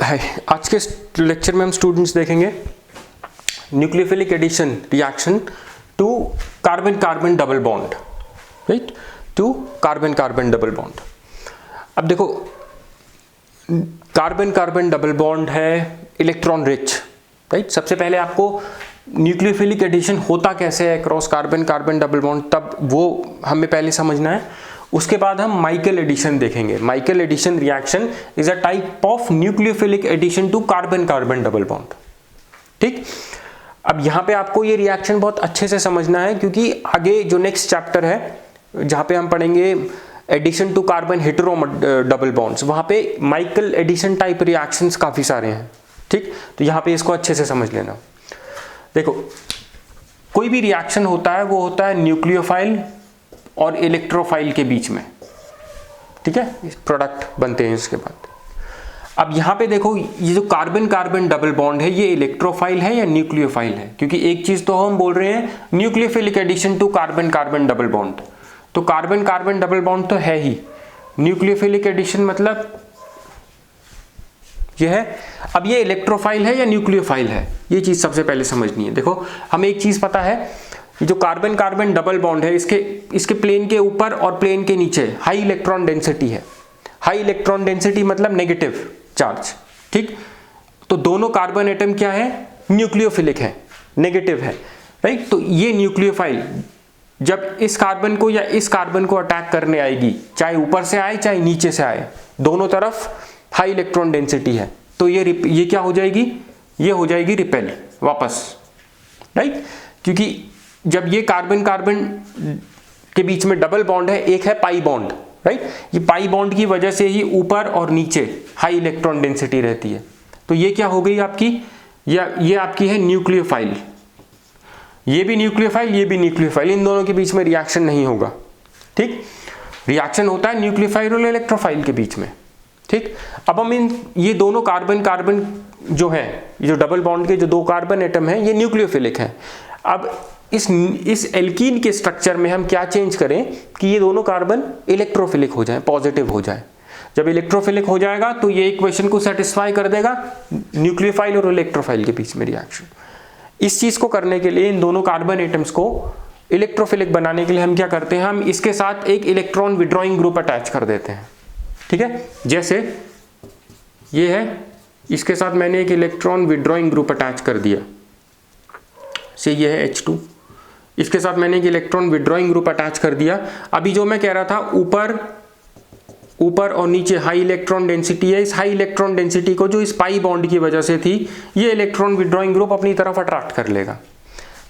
हाय, आज के लेक्चर में हम स्टूडेंट्स देखेंगे nucleophilic addition reaction to carbon carbon double bond, right, to carbon carbon double bond. अब देखो, कार्बन कार्बन डबल बॉन्ड है इलेक्ट्रॉन रिच, राइट। सबसे पहले आपको न्यूक्लियोफिलिक एडिशन होता कैसे है cross carbon carbon double bond, तब वो हमें पहले समझना है। उसके बाद हम माइकल एडिशन देखेंगे। Michael addition reaction is a type of nucleophilic addition to carbon carbon double bond, ठीक। अब यहाँ पे आपको ये रिएक्शन बहुत अच्छे से समझना है, क्योंकि आगे जो नेक्स्ट चैप्टर है जहाँ पे हम पढ़ेंगे addition to carbon hetero double bonds, वहाँ पे माइकल एडिशन टाइप रिएक्शंस काफ़ी सारे हैं, ठीक। तो यहाँ पे इसको अच्छे से समझ लेना। देखो, कोई भी रिएक्शन होता है वो होता है न्यूक्लियोफाइल और इलेक्ट्रोफाइल के बीच में, ठीक है, प्रोडक्ट बनते हैं इसके बाद। अब यहाँ पे देखो, ये जो कार्बन कार्बन डबल बॉन्ड है ये इलेक्ट्रोफाइल है या न्यूक्लियोफाइल है, क्योंकि एक चीज तो हम बोल रहे हैं nucleophilic addition to carbon carbon double bond, तो कार्बन कार्बन डबल बॉन्ड तो है ही। न्यूक्लियोफिलिक एडिशन मतलब ये है। अब ये इलेक्ट्रोफाइल है या न्यूक्लियोफाइल है, ये चीज सबसे पहले समझनी है। देखो, हमें एक चीज पता है, जो कार्बन कार्बन डबल बॉन्ड है इसके प्लेन के ऊपर और प्लेन के नीचे हाई इलेक्ट्रॉन डेंसिटी है। हाई इलेक्ट्रॉन डेंसिटी मतलब नेगेटिव चार्ज, ठीक। तो दोनों कार्बन एटम क्या है, न्यूक्लियोफिलिक है, नेगेटिव है, राइट। तो ये न्यूक्लियोफाइल जब इस कार्बन को या इस कार्बन को अटैक करने आएगी, चाहे ऊपर से आए चाहे नीचे से आए, दोनों तरफ हाई इलेक्ट्रॉन डेंसिटी है, तो ये क्या हो जाएगी, ये हो जाएगी रिपेल वापस, राइट। क्योंकि जब ये कार्बन कार्बन के बीच में डबल बॉन्ड है, एक है पाई बॉन्ड, राइट, ये पाई बॉन्ड की वजह से ही ऊपर और नीचे हाई इलेक्ट्रॉन डेंसिटी रहती है। तो ये क्या हो गई आपकी, ये आपकी है न्यूक्लियोफाइल, ये भी न्यूक्लियोफाइल, ये भी न्यूक्लियोफाइल, इन दोनों के बीच में रिएक्शन नहीं होगा, ठीक। रिएक्शन होता है न्यूक्लियोफाइल और इलेक्ट्रोफाइल के बीच में, ठीक। अब हम ये दोनों कार्बन कार्बन जो है, ये जो डबल बॉन्ड के जो दो कार्बन एटम है, ये न्यूक्लियोफिलिक है। अब इस एल्कीन के स्ट्रक्चर में हम क्या चेंज करें कि ये दोनों कार्बन इलेक्ट्रोफिलिक हो जाए, पॉजिटिव हो जाए। जब इलेक्ट्रोफिलिक हो जाएगा तो ये इक्वेशन को सेटिस्फाई कर देगा, न्यूक्लियोफाइल और इलेक्ट्रोफाइल के बीच में रिएक्शन। इस चीज को करने के लिए, इन दोनों कार्बन एटम्स को इलेक्ट्रोफिलिक बनाने के लिए हम क्या करते हैं, हम इसके साथ एक इलेक्ट्रॉन विड्रॉइंग ग्रुप अटैच कर देते हैं, ठीक है। जैसे ये है, इसके साथ मैंने एक इलेक्ट्रॉन विड्रॉइंग ग्रुप अटैच कर दिया, से ये है H2, इसके साथ मैंने एक इलेक्ट्रॉन विड्रॉइंग ग्रुप अटैच कर दिया। अभी जो मैं कह रहा था, ऊपर और नीचे हाई इलेक्ट्रॉन डेंसिटी है, इस हाई इलेक्ट्रॉन डेंसिटी को जो इस पाई बॉन्ड की वजह से थी, ये इलेक्ट्रॉन विड्रॉइंग ग्रुप अपनी तरफ अट्रैक्ट कर लेगा।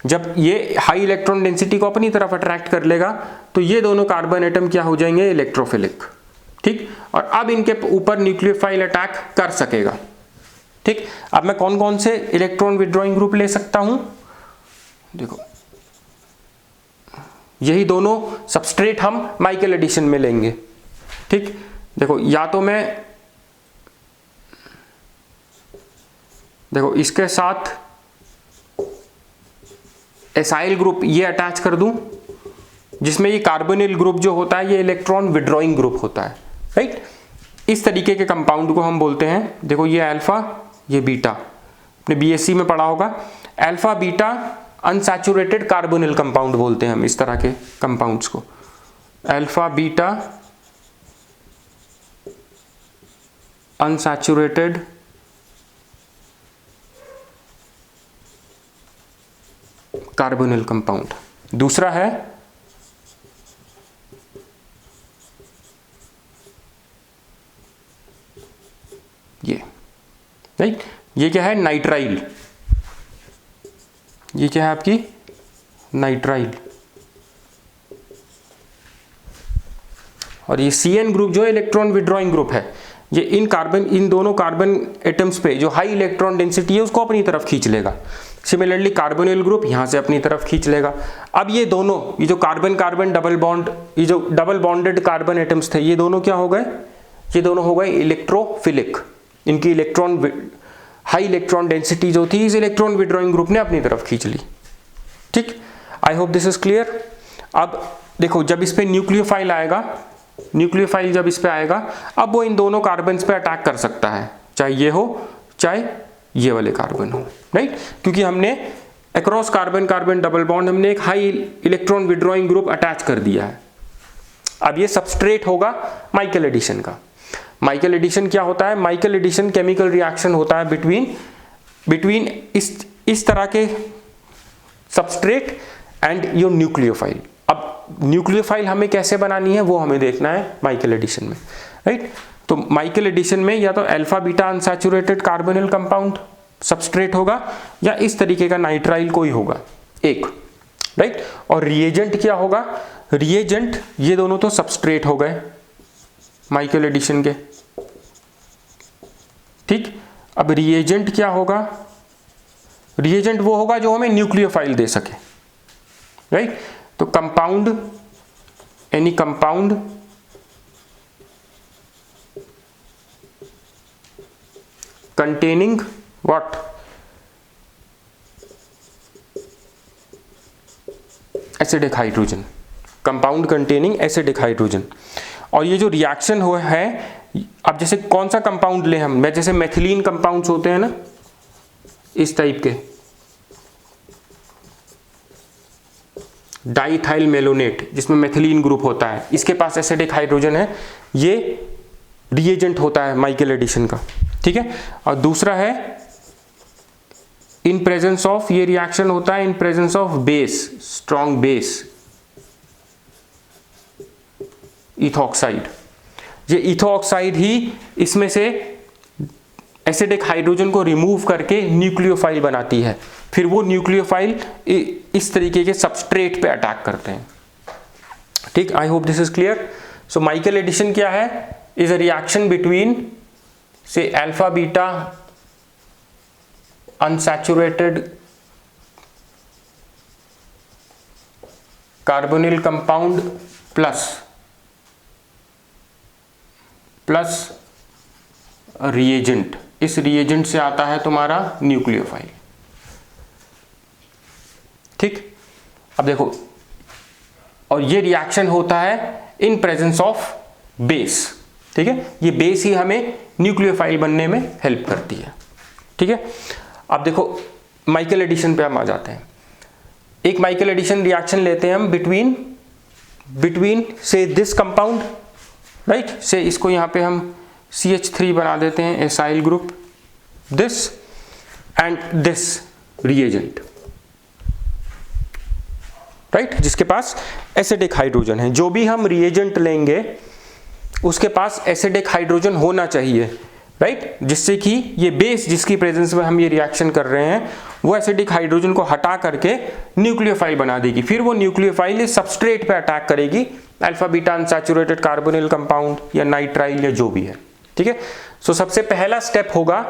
जब ये हाई इलेक्ट्रॉन डेंसिटी को अपनी तरफ अट्रैक्ट कर लेगा तो ये दोनों कार्बन एटम क्या हो जाएंगे, इलेक्ट्रोफिलिक, ठीक। और अब इनके ऊपर न्यूक्लियोफाइल अटैक कर सकेगा, ठीक। अब मैं कौन कौन से इलेक्ट्रॉन विड्रॉइंग ग्रुप ले सकता हूं, देखो, यही दोनों सबस्ट्रेट हम माइकल एडिशन में लेंगे, ठीक। देखो, या तो मैं देखो इसके साथ एसाइल ग्रुप ये अटैच कर दूं, जिसमें ये कार्बोनिल ग्रुप जो होता है ये इलेक्ट्रॉन विड्रॉइंग ग्रुप होता है, राइट। इस तरीके के कंपाउंड को हम बोलते हैं, देखो ये अल्फा, ये बीटा, आपने बीएससी में पढ़ा होगा, alpha beta unsaturated carbonyl compound बोलते हैं हम इस तरह के कंपाउंड्स को, alpha beta unsaturated carbonyl compound. दूसरा है ये, राइट, ये क्या है, नाइट्राइल, ये क्या है आपकी, नाइट्राइल। और ये CN ग्रुप जो इलेक्ट्रॉन विड्रॉइंग ग्रुप है, ये इन दोनों कार्बन एटम्स पे जो हाई इलेक्ट्रॉन डेंसिटी है उसको अपनी तरफ खींच लेगा। सिमिलरली कार्बोनिल ग्रुप यहां से अपनी तरफ खींच लेगा। अब ये दोनों, ये जो कार्बन कार्बन डबल बॉन्ड, ये जो डबल बॉन्डेड कार्बन एटम्स थे, ये दोनों क्या हो गए, ये दोनों हो गए इलेक्ट्रोफिलिक। इनकी हाई इलेक्ट्रॉन डेंसिटी जो थी इस इलेक्ट्रॉन विड्रॉइंग ग्रुप ने अपनी तरफ खींच ली, ठीक। I hope this is clear. अब देखो, जब इस पे न्यूक्लियोफाइल आएगा, न्यूक्लियोफाइल जब इस पे आएगा, अब वो इन दोनों कार्बन्स पे अटैक कर सकता है, चाहे ये हो चाहे ये वाले कार्बन हो, राइट, क्योंकि हमने across carbon carbon double bond हमने एक high electron withdrawing group attach कर दिया है। अब ये सबस्ट्रेट होगा माइकल एडिशन का। माइकल एडिशन क्या होता है? माइकल एडिशन केमिकल रिएक्शन होता है बिटवीन इस तरह के सबस्ट्रेट एंड योर न्यूक्लियोफाइल। अब न्यूक्लियोफाइल हमें कैसे बनानी है वो हमें देखना है माइकल एडिशन में, राइट। तो माइकल एडिशन में या तो alpha beta unsaturated carbonyl compound substrate होगा या इस तरीके का नाइट्राइल कोई होगा एक, राइट। और रिएजेंट क्या होगा? रिएजेंट ये दोनों तो सबस्ट्रेट हो गए माइकल एडिशन के, ठीक। अब रिएजेंट क्या होगा? रिएजेंट वो होगा जो हमें न्यूक्लियोफाइल दे सके, राइट। तो compound, any compound containing what? Acidic hydrogen, compound containing acidic hydrogen. और ये जो रिएक्शन हुआ है, अब जैसे कौन सा कंपाउंड ले हम, जैसे मेथिलीन कंपाउंड्स होते हैं ना इस टाइप के, डाइथाइल मेलोनेट जिसमें मेथिलीन ग्रुप होता है, इसके पास एसिडिक हाइड्रोजन है, ये रिएजेंट होता है माइकल एडिशन का, ठीक है। और दूसरा है इन प्रेजेंस ऑफ, ये रिएक्शन होता है in presence of base, strong base, ethoxide. ये इथॉक्साइड ही इसमें से एसिडिक हाइड्रोजन को रिमूव करके न्यूक्लियोफाइल बनाती है, फिर वो न्यूक्लियोफाइल इस तरीके के सबस्ट्रेट पे अटैक करते हैं, ठीक। I hope this is clear. So Michael addition क्या है? इज अ रिएक्शन बिटवीन से alpha beta unsaturated carbonyl compound plus reagent। इस reagent से आता है तुम्हारा न्यूक्लियोफाइल, ठीक। अब देखो, और ये रिएक्शन होता है इन प्रेजेंस ऑफ बेस, ठीक है। ये बेस ही हमें न्यूक्लियोफाइल बनने में हेल्प करती है, ठीक है। अब देखो माइकल एडिशन पे हम आ जाते हैं। एक माइकल एडिशन रिएक्शन लेते हैं हम बिटवीन से दिस कंपाउंड, राइट, से इसको यहां पे हम CH3 बना देते हैं, acyl group, this and this reagent, right, जिसके पास एसिडिक हाइड्रोजन है। जो भी हम रिएजेंट लेंगे उसके पास एसिडिक हाइड्रोजन होना चाहिए, राइट, जिससे कि ये बेस जिसकी प्रेजेंस में हम ये रिएक्शन कर रहे हैं वो एसिडिक हाइड्रोजन को हटा करके न्यूक्लियोफाइल बना देगी। फिर वो न्यूक्लियोफाइल इस सबस्ट्रेट पे अटैक करेगी, alpha beta unsaturated carbonyl compound या नाइट्राइल या जो भी है, ठीक है। सो सबसे पहला स्टेप होगा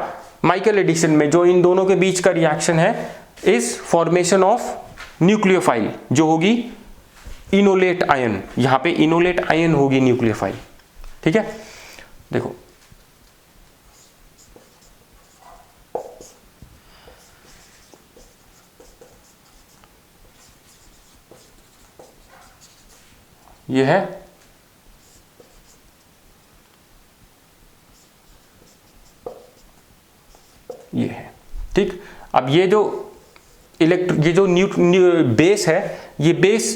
माइकल एडिशन में जो इन दोनों के बीच का रिएक्शन है, इज फॉर्मेशन ऑफ न्यूक्लियोफाइल, जो होगी इनोलेट आयन। यहां पे इनोलेट आयन होगी न्यूक्लियोफाइल, ठीक है। देखो ये है, ये है, ठीक। अब ये जो बेस है, ये बेस,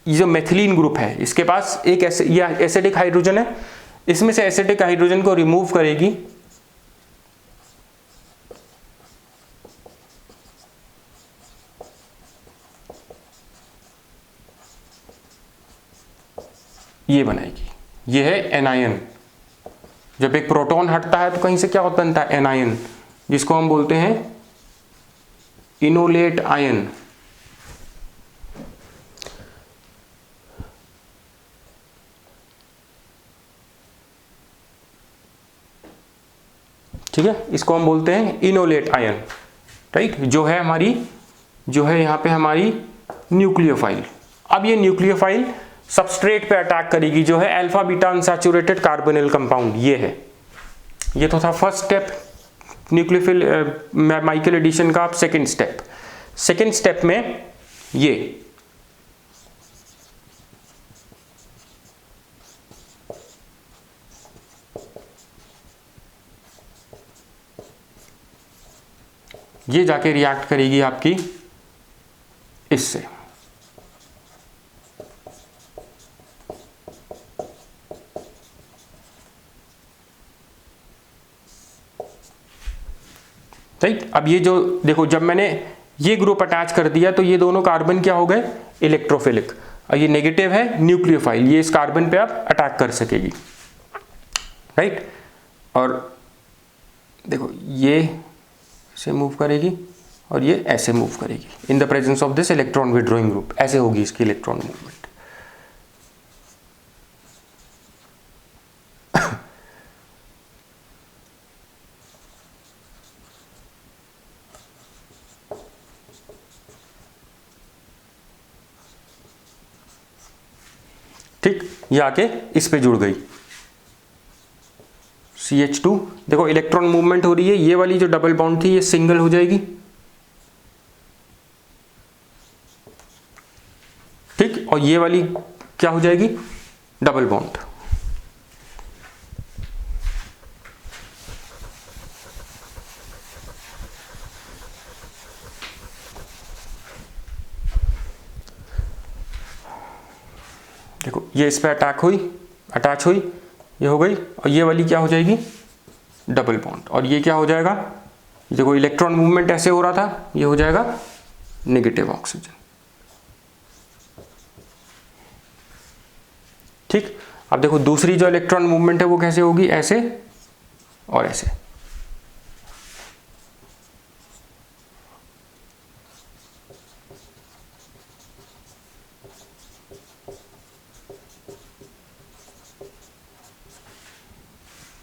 ये जो मेथिलीन ग्रुप है, इसके पास एक एसिडिक हाइड्रोजन है, इसमें से एसिडिक हाइड्रोजन को रिमूव करेगी, ये बनाएगी, ये है एनायन। जब एक प्रोटॉन हटता है तो कहीं से क्या बनता है? एनायन, जिसको हम बोलते हैं इनोलेट आयन, ठीक है। इसको हम बोलते हैं इनोलेट आयन, राइट, जो है यहां पे हमारी न्यूक्लियोफाइल। अब ये न्यूक्लियोफाइल सबस्ट्रेट पे अटैक करेगी, जो है alpha beta unsaturated carbonyl compound, ये है। ये तो था first step nucleophile Michael addition का। सेकंड स्टेप में ये ये जाके रिएक्ट करेगी आपकी इससे। राइट, अब ये जो देखो, जब मैंने ये ग्रुप अटैच कर दिया तो ये दोनों कार्बन क्या हो गए, इलेक्ट्रोफिलिक, और ये नेगेटिव है न्यूक्लियोफाइल, ये इस कार्बन पे आप अटैक कर सकेगी। राइट, और देखो ये ऐसे मूव करेगी और ये ऐसे मूव करेगी in the presence of this electron withdrawing group, ऐसे होगी इसकी इलेक्ट्रॉन मूवमेंट। ठीक, ये आके इस पे जुड़ गई CH2। देखो इलेक्ट्रॉन मूवमेंट हो रही है, ये वाली जो डबल बॉन्ड थी ये सिंगल हो जाएगी। ठीक, और ये वाली क्या हो जाएगी, डबल बॉन्ड। देखो ये इस पे अटैच हुई, ये हो गई, और ये वाली क्या हो जाएगी, डबल बॉन्ड, और ये क्या हो जाएगा, देखो इलेक्ट्रॉन मूवमेंट ऐसे हो रहा था, ये हो जाएगा नेगेटिव ऑक्सीजन। ठीक, अब देखो दूसरी जो इलेक्ट्रॉन मूवमेंट है वो कैसे होगी, ऐसे और ऐसे।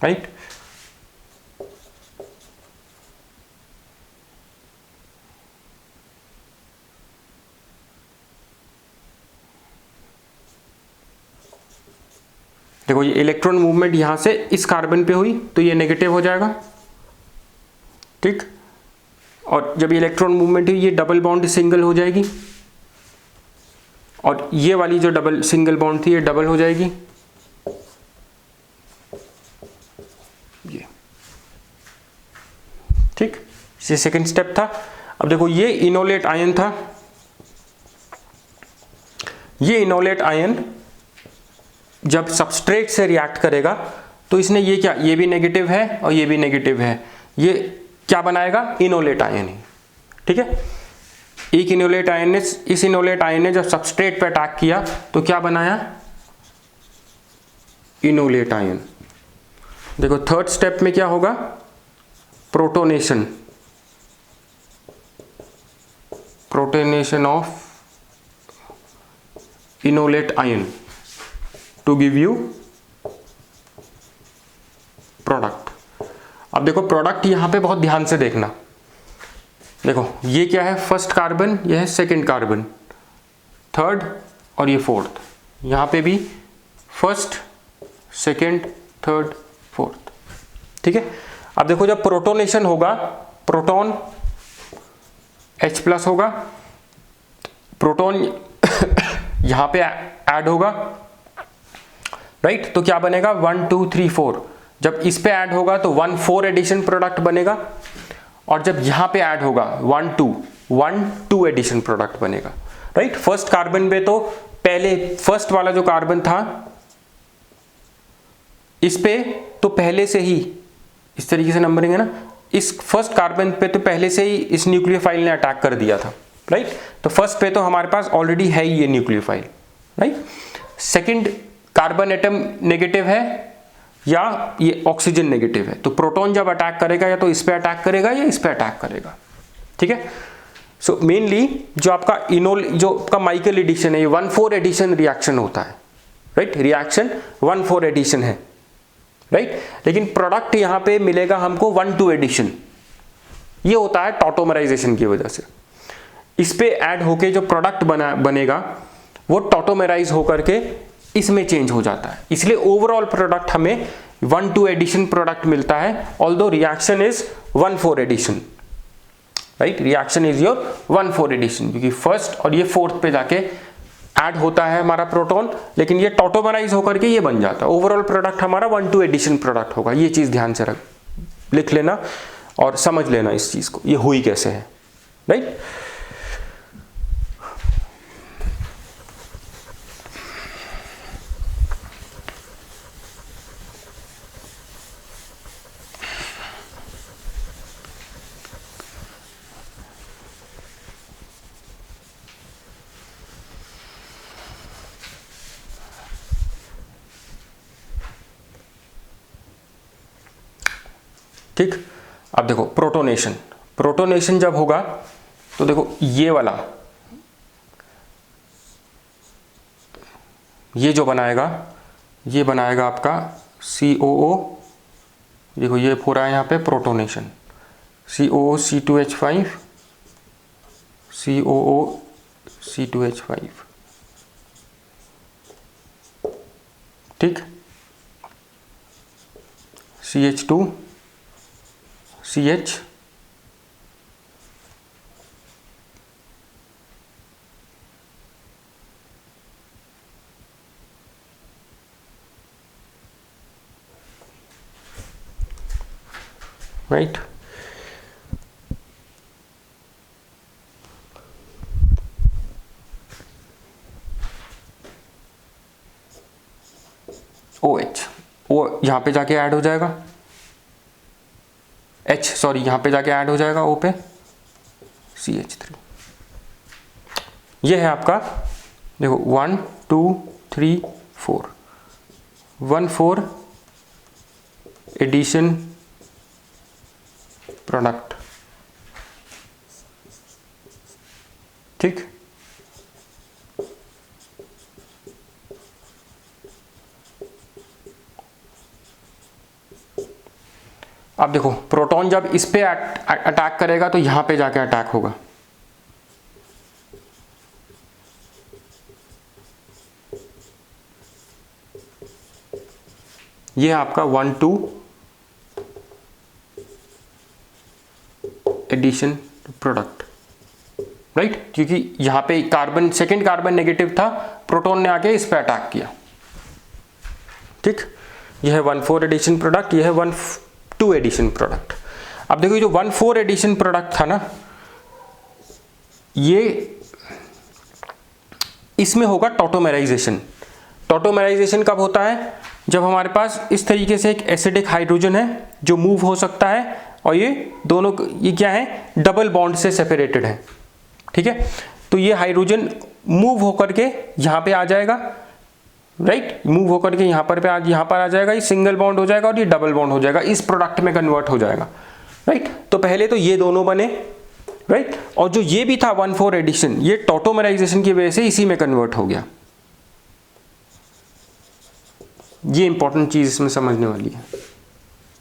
राइट, देखो ये इलेक्ट्रॉन मूवमेंट यहां से इस कार्बन पे हुई तो ये नेगेटिव हो जाएगा। ठीक, और जब ये इलेक्ट्रॉन मूवमेंट हुई ये डबल बॉन्ड सिंगल हो जाएगी, और ये वाली जो डबल सिंगल बॉन्ड थी ये डबल हो जाएगी। ये ठीक, ये सेकंड स्टेप था। अब देखो ये इनोलेट आयन था, ये इनोलेट आयन जब सबस्ट्रेट से रिएक्ट करेगा तो इसने ये क्या, ये भी नेगेटिव है और ये भी नेगेटिव है, ये क्या बनाएगा, इनोलेट आयन ही। ठीक है, एक इनोलेट आयन ने, इस इनोलेट आयन ने जब सबस्ट्रेट पे अटैक किया तो क्या बनाया, इनोलेट आयन। देखो थर्ड स्टेप में क्या होगा, protonation of enolate ion to give you product. अब देखो प्रोडक्ट यहां पे बहुत ध्यान से देखना, देखो ये क्या है, फर्स्ट कार्बन, यह है सेकंड कार्बन, थर्ड और ये फोर्थ, यहां पे भी फर्स्ट सेकंड थर्ड फोर्थ। ठीक है, अब देखो जब प्रोटोनेशन होगा, प्रोटॉन H+ होगा, प्रोटॉन यहां पे ऐड होगा। राइट, तो क्या बनेगा, 1 2 3 4। जब इस पे ऐड होगा तो 1 4 एडिशन प्रोडक्ट बनेगा, और जब यहां पे ऐड होगा 1 2 एडिशन प्रोडक्ट बनेगा। राइट, फर्स्ट कार्बन पे तो पहले फर्स्ट वाला जो कार्बन था इस पे तो पहले से ही इस तरीके से नंबरिंग है ना, इस फर्स्ट कार्बन पे तो पहले से ही इस न्यूक्लियोफाइल ने अटैक कर दिया था। राइट, तो फर्स्ट पे तो हमारे पास ऑलरेडी है ही ये nucleophile. Right, second carbon atom negative है या ये ऑक्सीजन नेगेटिव है, तो प्रोटॉन जब अटैक करेगा या तो इस पे अटैक करेगा या इस पे अटैक करेगा। ठीक है, सो मेनली जो आपका जो आपका माइकल एडिशन है, ये 1 4 एडिशन रिएक्शन होता है। राइट, रिएक्शन 1 4 एडिशन है। राइट, लेकिन प्रोडक्ट यहां पे मिलेगा हमको 1 2 एडिशन, ये होता है टॉटोमराइजेशन की वजह से। इस पे ऐड होके जो प्रोडक्ट बनेगा वो टॉटोमराइज होकर के इसमें चेंज हो जाता है, इसलिए ओवरऑल प्रोडक्ट हमें 1 2 एडिशन प्रोडक्ट मिलता है, although reaction is 1 4 addition. Right, reaction is your 1 4 addition, क्योंकि फर्स्ट और ये फोर्थ पे जाके ऐड होता है हमारा प्रोटॉन, लेकिन ये टॉटोमराइज होकर के ये बन जाता है। ओवरऑल प्रोडक्ट हमारा 1 2 एडिशन प्रोडक्ट होगा, ये चीज ध्यान से लिख लेना। और समझ लेना इस चीज़ को, ये हुई कैसे है, राइट। ठीक, अब देखो प्रोटोनेशन, प्रोटोनेशन जब होगा तो देखो ये वाला, ये जो बनाएगा, ये बनाएगा आपका COO, देखो ये हो रहा है यहाँ पे protonation, COO C2H5, COO C2H5, ठीक, CH2 CH, right. OH, O यहाँ पे जाके ऐड हो जाएगा, H सॉरी यहाँ पे जाके ऐड हो जाएगा O पे, CH3। ये है आपका, देखो 1 2 3 4, 1,4 एडिशन प्रोडक्ट, ठीक। अब देखो प्रोटॉन जब इस पे अटैक करेगा तो यहां पे जाके अटैक होगा, ये आपका 1 2 एडिशन प्रोडक्ट, राइट, क्योंकि यहां पे कार्बन, सेकेंड कार्बन नेगेटिव था, प्रोटॉन ने आके इस पे अटैक किया, ठीक। यह है 1,4 एडिशन प्रोडक्ट, यह है 1,2 एडिशन प्रोडक्ट। अब देखो जो 1,4 एडिशन प्रोडक्ट था ना, ये इसमें होगा टॉटोमेराइजेशन। टॉटोमेराइजेशन कब होता है? जब हमारे पास इस तरीके से एक एसिडिक हाइड्रोजन है जो मूव हो सकता है, और ये दोनों, ये क्या है, डबल बॉन्ड से सेपरेटेड है, ठीक है। तो ये हाइड्रोजन मूव होकर के यहाँ पे आ जाएगा, राइट, मूव होकर के यहाँ पर आ जाएगा, ये सिंगल बॉन्ड हो जाएगा और ये डबल बॉन्ड हो जाएगा, इस प्रोडक्ट में कन्वर्ट हो जाएगा, राइट। तो पहले तो ये दोनों बने, राइट, और जो ये भी था 1,4 एडिशन, ये टॉटोमेराइजेशन की वजह से इसी में कन्वर्ट हो गया। ये इंपॉर्टेंट चीज इसमें समझने वाली है,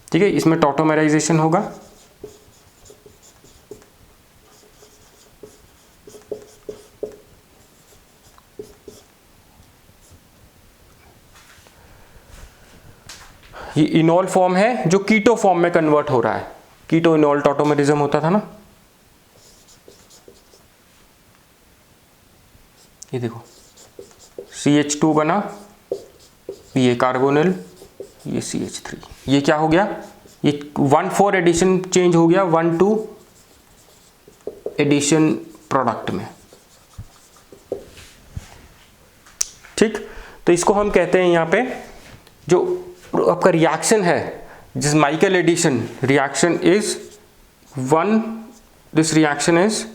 ठीक है। इसमें टॉटोमेराइजेशन होगा, ये इनॉल फॉर्म है जो कीटो फॉर्म में कन्वर्ट हो रहा है, कीटो इनॉल टॉटोमेरिज्म होता था ना। ये देखो CH2 बना, ये कार्बोनिल, ये CH3, ये क्या हो गया, ये 1,4 एडिशन चेंज हो गया 1,2 एडिशन प्रोडक्ट में, ठीक। तो इसको हम कहते हैं यहाँ पे, जो आपका रिएक्शन है, जिस Michael addition reaction is this reaction is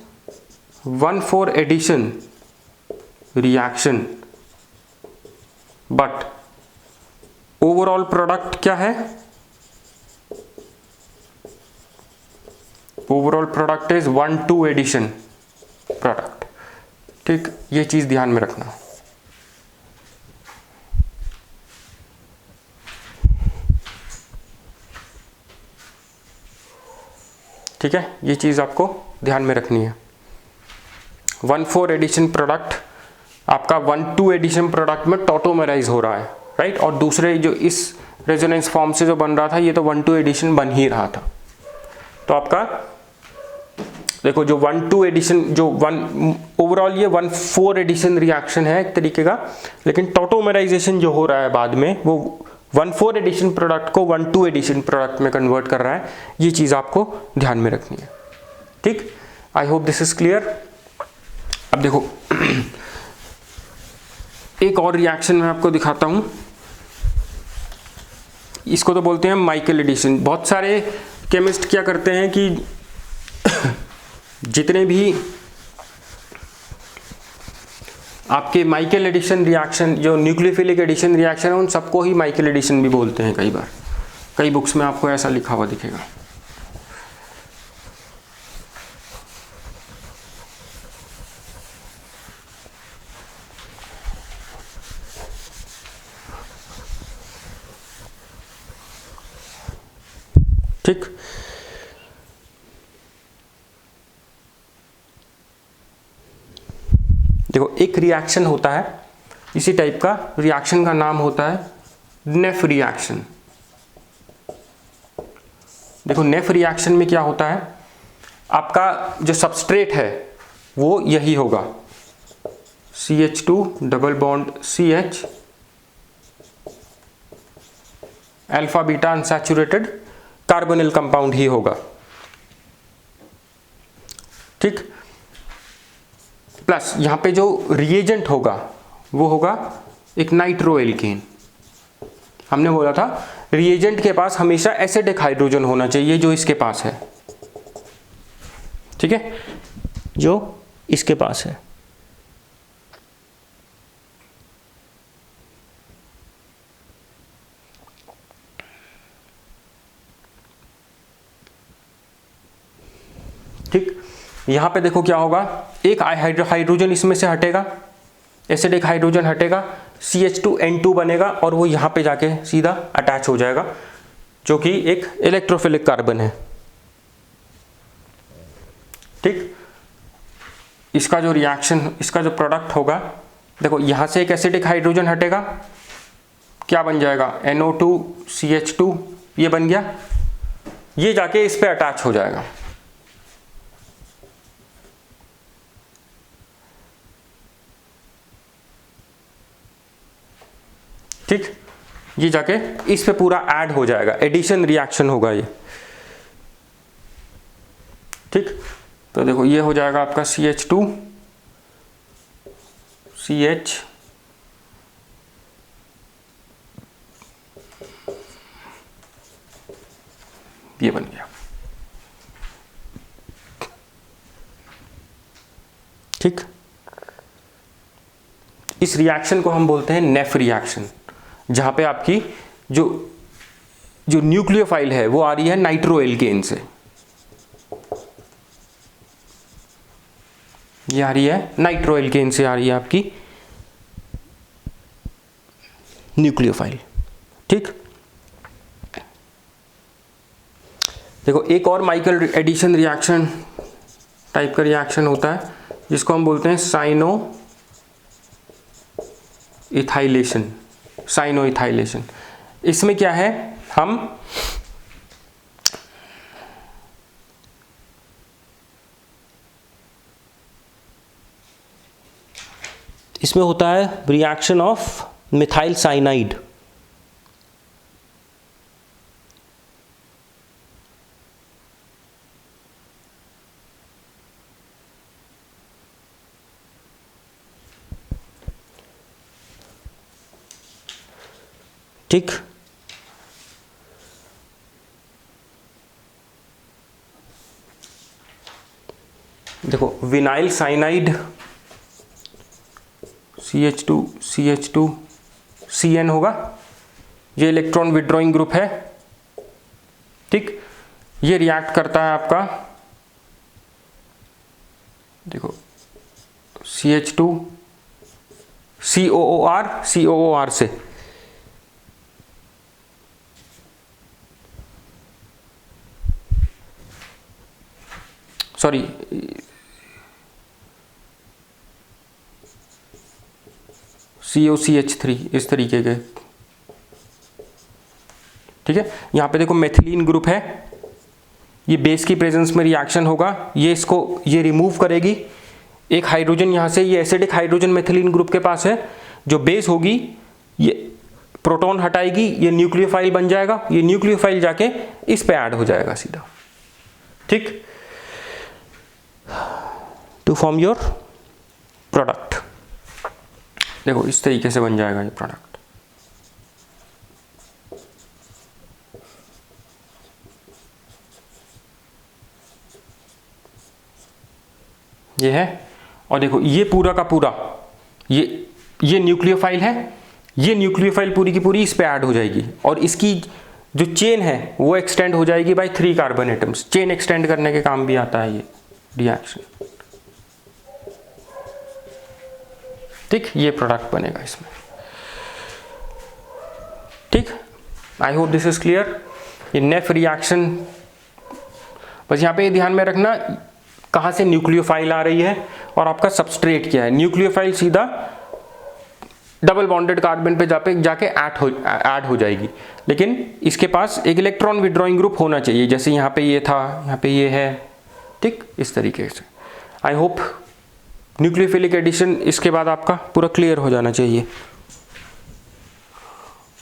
1,4 addition reaction, but overall product क्या है, overall product is 1,2 addition product, ठीक। ये चीज ध्यान में रखना, ठीक है। ये चीज आपको ध्यान में रखनी है। 1,4 एडिशन प्रोडक्ट आपका 1,2 एडिशन प्रोडक्ट में टॉटोमेराइज हो रहा है, राइट, और दूसरे जो इस रेजोनेंस फॉर्म से जो बन रहा था, ये तो 1,2 एडिशन बन ही रहा था। तो आपका देखो जो 1,2 एडिशन, जो ओवरऑल ये 1,4 एडिशन रिएक्शन है एक तरीके का, लेकिन टॉटोमेराइजेशन जो हो रहा है बाद में, वो 1,4 एडिशन प्रोडक्ट को 1,2 एडिशन प्रोडक्ट में कन्वर्ट कर रहा है। ये चीज़ आपको ध्यान में रखनी है। ठीक, I hope this is clear. अब देखो एक और रिएक्शन मैं आपको दिखाता हूं, इसको तो बोलते हैं माइकल एडिशन। बहुत सारे केमिस्ट क्या करते हैं कि जितने भी आपके माइकल एडिशन रिएक्शन, जो न्यूक्लियोफिलिक एडिशन रिएक्शन है, उन सबको ही माइकल एडिशन भी बोलते हैं। कई बार कई बुक्स में आपको ऐसा लिखा हुआ दिखेगा। ठीक, देखो एक रिएक्शन होता है इसी टाइप का, रिएक्शन का नाम होता है नेफ रिएक्शन। देखो नेफ रिएक्शन में क्या होता है, आपका जो सबस्ट्रेट है वो यही होगा, CH2 double bond CH, alpha beta unsaturated carbonyl compound ही होगा। ठीक, प्लस यहां पे जो रिएजेंट होगा वो होगा एक नाइट्रो एल्केन। हमने बोला था रिएजेंट के पास हमेशा एसिडिक हाइड्रोजन होना चाहिए, जो इसके पास है। ठीक है, जो इसके पास है। ठीक, यहां पे देखो क्या होगा, एक हाइड्रोजन इसमें से हटेगा, एसिडिक हाइड्रोजन हटेगा, CH2N2 बनेगा और वो यहां पे जाके सीधा अटैच हो जाएगा, जो कि एक इलेक्ट्रोफिलिक कार्बन है। ठीक, इसका जो रिएक्शन, इसका जो प्रोडक्ट होगा, देखो यहां से एक एसिडिक हाइड्रोजन हटेगा, क्या बन जाएगा, NO2 CH2, ये बन गया, ये जाके इस पे अटैच हो जाएगा। ठीक, ये जाके इस पे पूरा ऐड हो जाएगा, एडिशन रिएक्शन होगा ये। ठीक, तो देखो ये हो जाएगा आपका CH2 CH, ये बन गया। ठीक, इस रिएक्शन को हम बोलते हैं नेफ रिएक्शन, जहां पे आपकी जो न्यूक्लियोफाइल है वो आ रही है नाइट्रो एल्केन से, ये आ रही है नाइट्रो एल्केन से, आ रही है आपकी न्यूक्लियोफाइल। ठीक, देखो एक और माइकल एडिशन रिएक्शन टाइप का रिएक्शन होता है, जिसको हम बोलते हैं साइनो इथाइलेशन। साइनो इथाइलेशन, इसमें क्या है, हम इसमें होता है रिएक्शन ऑफ मिथाइल साइनाइड। ठीक, देखो vinyl cyanide CH2 CH2 CN होगा, ये इलेक्ट्रॉन विड्रॉइंग ग्रुप है। ठीक, ये रिएक्ट करता है आपका, देखो CH2 COOR से, सॉरी COCH3, इस तरीके के। ठीक है, यहां पे देखो मेथिलीन ग्रुप है, ये बेस की प्रेजेंस में रिएक्शन होगा, ये इसको ये रिमूव करेगी, एक हाइड्रोजन यहां से, ये एसिडिक हाइड्रोजन मेथिलीन ग्रुप के पास है, जो बेस होगी ये प्रोटॉन हटाएगी, ये न्यूक्लियोफाइल बन जाएगा, ये न्यूक्लियोफाइल जाके इस पे ऐड हो जाएगा सीधा, ठीक, टू फॉर्म योर प्रोडक्ट। देखो इस तरीके से बन जाएगा ये प्रोडक्ट। ये है, और देखो ये पूरा का पूरा ये न्यूक्लियोफाइल है, ये न्यूक्लियोफाइल पूरी की पूरी इस पे ऐड हो जाएगी, और इसकी जो चेन है वो एक्सटेंड हो जाएगी by 3 carbon atoms. Chain extend करने के काम भी आता है ये रिएक्शन, ठीक, ये प्रोडक्ट बनेगा इसमें, ठीक। I hope this is clear. ये नेफ रिएक्शन, बस यहाँ पे ध्यान में रखना कहाँ से न्यूक्लियोफाइल आ रही है और आपका सबस्ट्रेट क्या है। न्यूक्लियोफाइल सीधा डबल बॉन्डेड कार्बन पे जाके ऐड हो जाएगी, लेकिन इसके पास एक इलेक्ट्रॉन विड्रॉइंग ग्रुप होना चाहिए, जैसे यहाँ पे ये था, यहाँ पे ये है, ठीक, इस तरीके से। आई होप न्यूक्लियोफिलिक एडिशन इसके बाद आपका पूरा क्लियर हो जाना चाहिए।